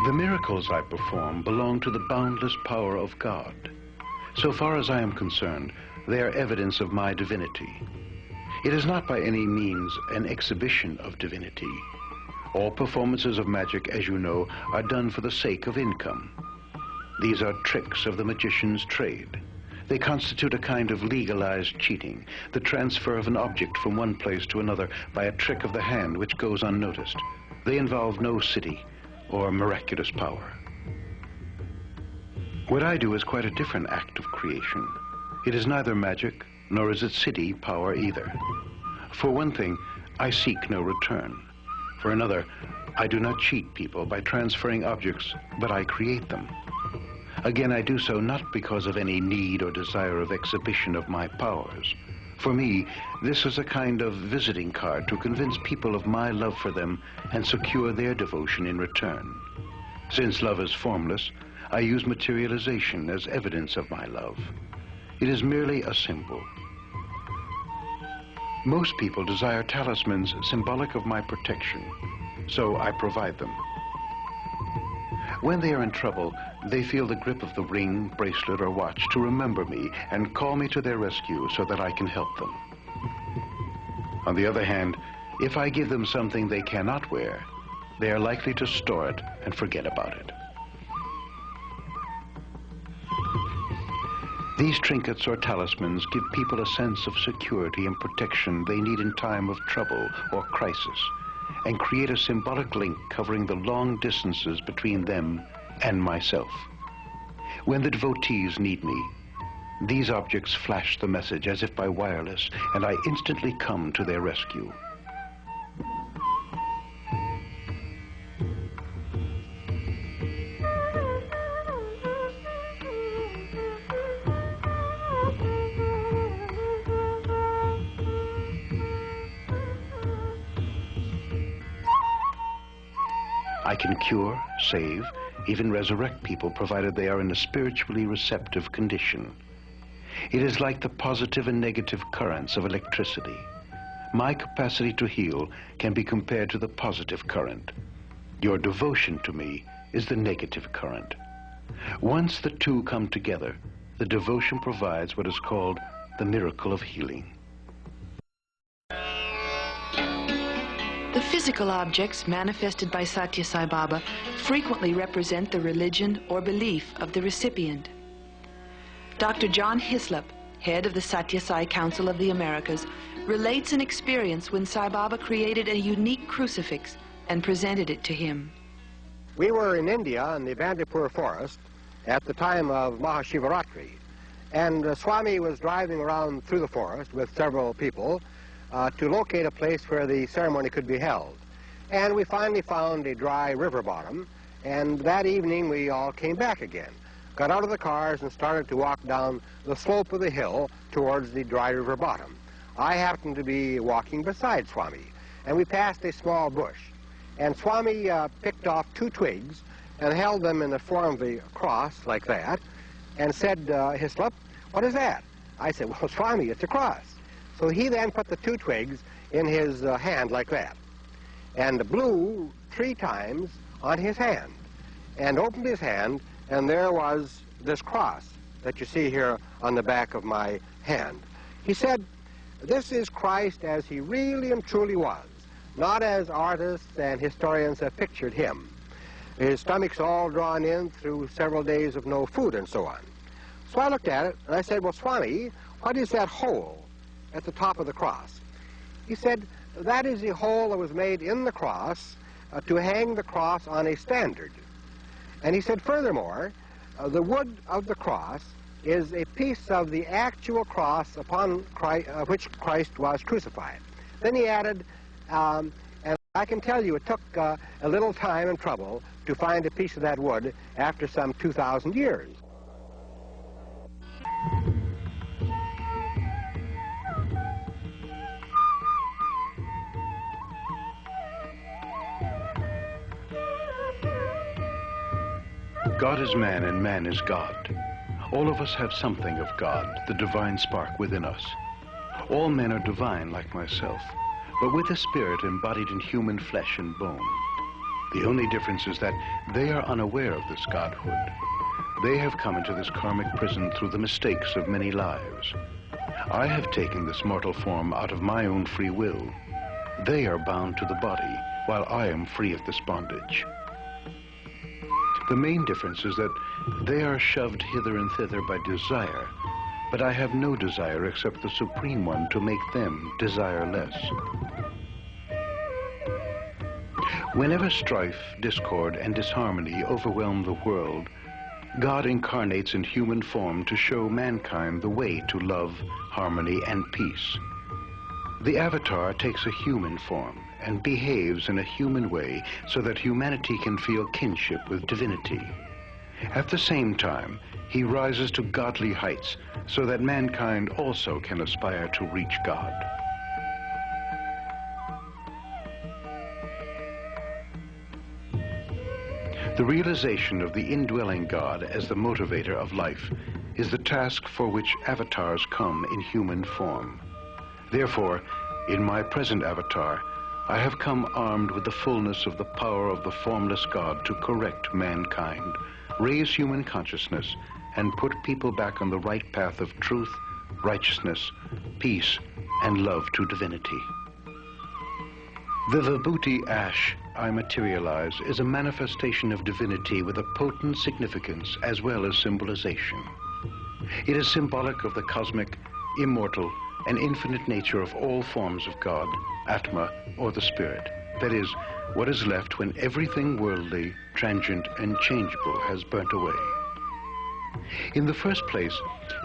The miracles I perform belong to the boundless power of God. So far as I am concerned, they are evidence of my divinity. It is not by any means an exhibition of divinity. All performances of magic, as you know, are done for the sake of income. These are tricks of the magician's trade. They constitute a kind of legalized cheating, the transfer of an object from one place to another by a trick of the hand which goes unnoticed. They involve no city or miraculous power. What I do is quite a different act of creation. It is neither magic, nor is it city power either. For one thing, I seek no return. For another, I do not cheat people by transferring objects, but I create them. Again, I do so not because of any need or desire of exhibition of my powers. For me, this is a kind of visiting card to convince people of my love for them and secure their devotion in return. Since love is formless, I use materialization as evidence of my love. It is merely a symbol. Most people desire talismans symbolic of my protection, so I provide them. When they are in trouble, they feel the grip of the ring, bracelet, or watch to remember me and call me to their rescue so that I can help them. On the other hand, if I give them something they cannot wear, they are likely to store it and forget about it. These trinkets or talismans give people a sense of security and protection they need in time of trouble or crisis, and create a symbolic link covering the long distances between them and myself. When the devotees need me, these objects flash the message as if by wireless, and I instantly come to their rescue. I can cure, save, even resurrect people provided they are in a spiritually receptive condition. It is like the positive and negative currents of electricity. My capacity to heal can be compared to the positive current. Your devotion to me is the negative current. Once the two come together, the devotion provides what is called the miracle of healing. The physical objects manifested by Sathyasai Baba frequently represent the religion or belief of the recipient. Dr. John Hislop, head of the Sathyasai Council of the Americas, relates an experience when Sai Baba created a unique crucifix and presented it to him. We were in India in the Bandipur forest at the time of Mahashivaratri, and Swami was driving around through the forest with several people to locate a place where the ceremony could be held. And we finally found a dry river bottom, and that evening we all came back again, got out of the cars and started to walk down the slope of the hill towards the dry river bottom. I happened to be walking beside Swami, and we passed a small bush. And Swami picked off 2 twigs and held them in the form of a cross like that, and said, Hislop, what is that? I said, well, Swami, it's a cross. So he then put the 2 twigs in his hand like that, and blew 3 times on his hand, and opened his hand, and there was this cross that you see here on the back of my hand. He said, this is Christ as he really and truly was, not as artists and historians have pictured him. His stomach's all drawn in through several days of no food and so on. So I looked at it, and I said, well, Swami, what is that hole at the top of the cross? He said, that is the hole that was made in the cross to hang the cross on a standard. And he said, furthermore, the wood of the cross is a piece of the actual cross upon which Christ was crucified. Then he added, and I can tell you it took a little time and trouble to find a piece of that wood after some 2,000 years. God is man and man is God. All of us have something of God, the divine spark within us. All men are divine like myself, but with a spirit embodied in human flesh and bone. The only difference is that they are unaware of this godhood. They have come into this karmic prison through the mistakes of many lives. I have taken this mortal form out of my own free will. They are bound to the body, while I am free of this bondage. The main difference is that they are shoved hither and thither by desire, but I have no desire except the Supreme One to make them desireless. Whenever strife, discord, and disharmony overwhelm the world, God incarnates in human form to show mankind the way to love, harmony, and peace. The avatar takes a human form and behaves in a human way so that humanity can feel kinship with divinity. At the same time, he rises to godly heights so that mankind also can aspire to reach God. The realization of the indwelling God as the motivator of life is the task for which avatars come in human form. Therefore, in my present avatar, I have come armed with the fullness of the power of the formless God to correct mankind, raise human consciousness, and put people back on the right path of truth, righteousness, peace, and love to divinity. The Vibhuti ash I materialize is a manifestation of divinity with a potent significance as well as symbolization. It is symbolic of the cosmic, immortal, and infinite nature of all forms of God, Atma, or the Spirit. That is, what is left when everything worldly, transient, and changeable has burnt away. In the first place,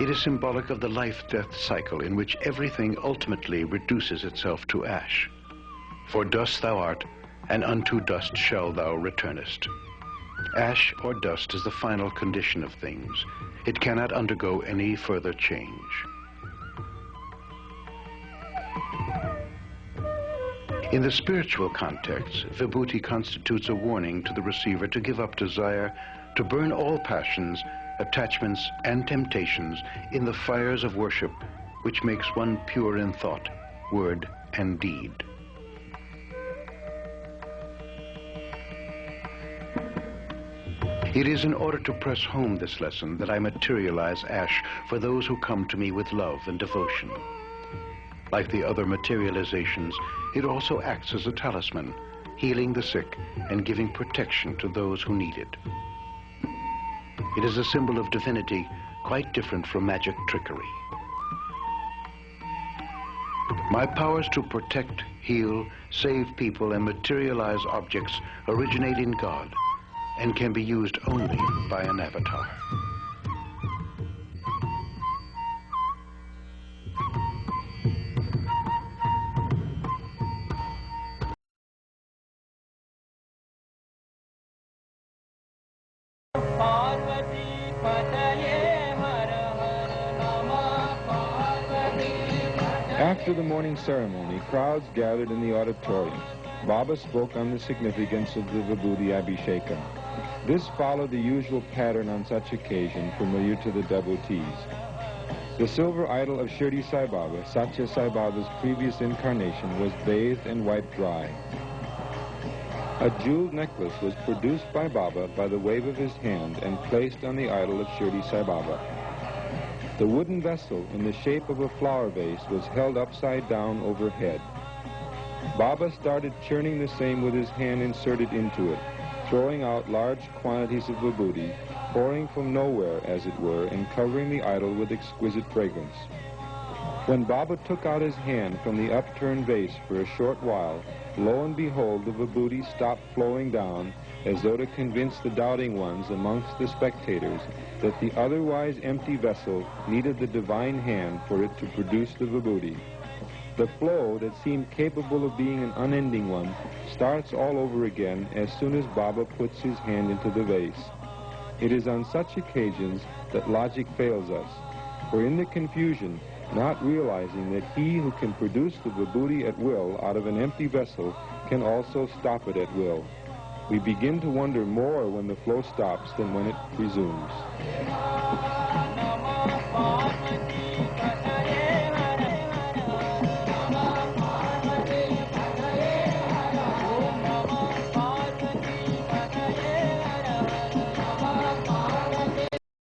it is symbolic of the life-death cycle in which everything ultimately reduces itself to ash. For dust thou art, and unto dust shall thou returnest. Ash or dust is the final condition of things. It cannot undergo any further change. In the spiritual context, Vibhuti constitutes a warning to the receiver to give up desire, to burn all passions, attachments, and temptations in the fires of worship, which makes one pure in thought, word, and deed. It is in order to press home this lesson that I materialize ash for those who come to me with love and devotion. Like the other materializations, it also acts as a talisman, healing the sick and giving protection to those who need it. It is a symbol of divinity, quite different from magic trickery. My powers to protect, heal, save people, and materialize objects originate in God and can be used only by an avatar. After the morning ceremony, crowds gathered in the auditorium. Baba spoke on the significance of the Vibhuti Abhishekam. This followed the usual pattern on such occasion familiar to the devotees. The silver idol of Shirdi Sai Baba, Sathyasai Baba's previous incarnation, was bathed and wiped dry. A jeweled necklace was produced by Baba by the wave of his hand and placed on the idol of Shirdi Sai Baba. The wooden vessel in the shape of a flower vase was held upside down overhead. Baba started churning the same with his hand inserted into it, throwing out large quantities of vibhuti, pouring from nowhere, as it were, and covering the idol with exquisite fragrance. When Baba took out his hand from the upturned vase for a short while, lo and behold, the vibhuti stopped flowing down, as though to convince the doubting ones amongst the spectators that the otherwise empty vessel needed the divine hand for it to produce the vibhuti. The flow that seemed capable of being an unending one starts all over again as soon as Baba puts his hand into the vase. It is on such occasions that logic fails us, for in the confusion, not realizing that he who can produce the vibhuti at will out of an empty vessel can also stop it at will. We begin to wonder more when the flow stops than when it resumes.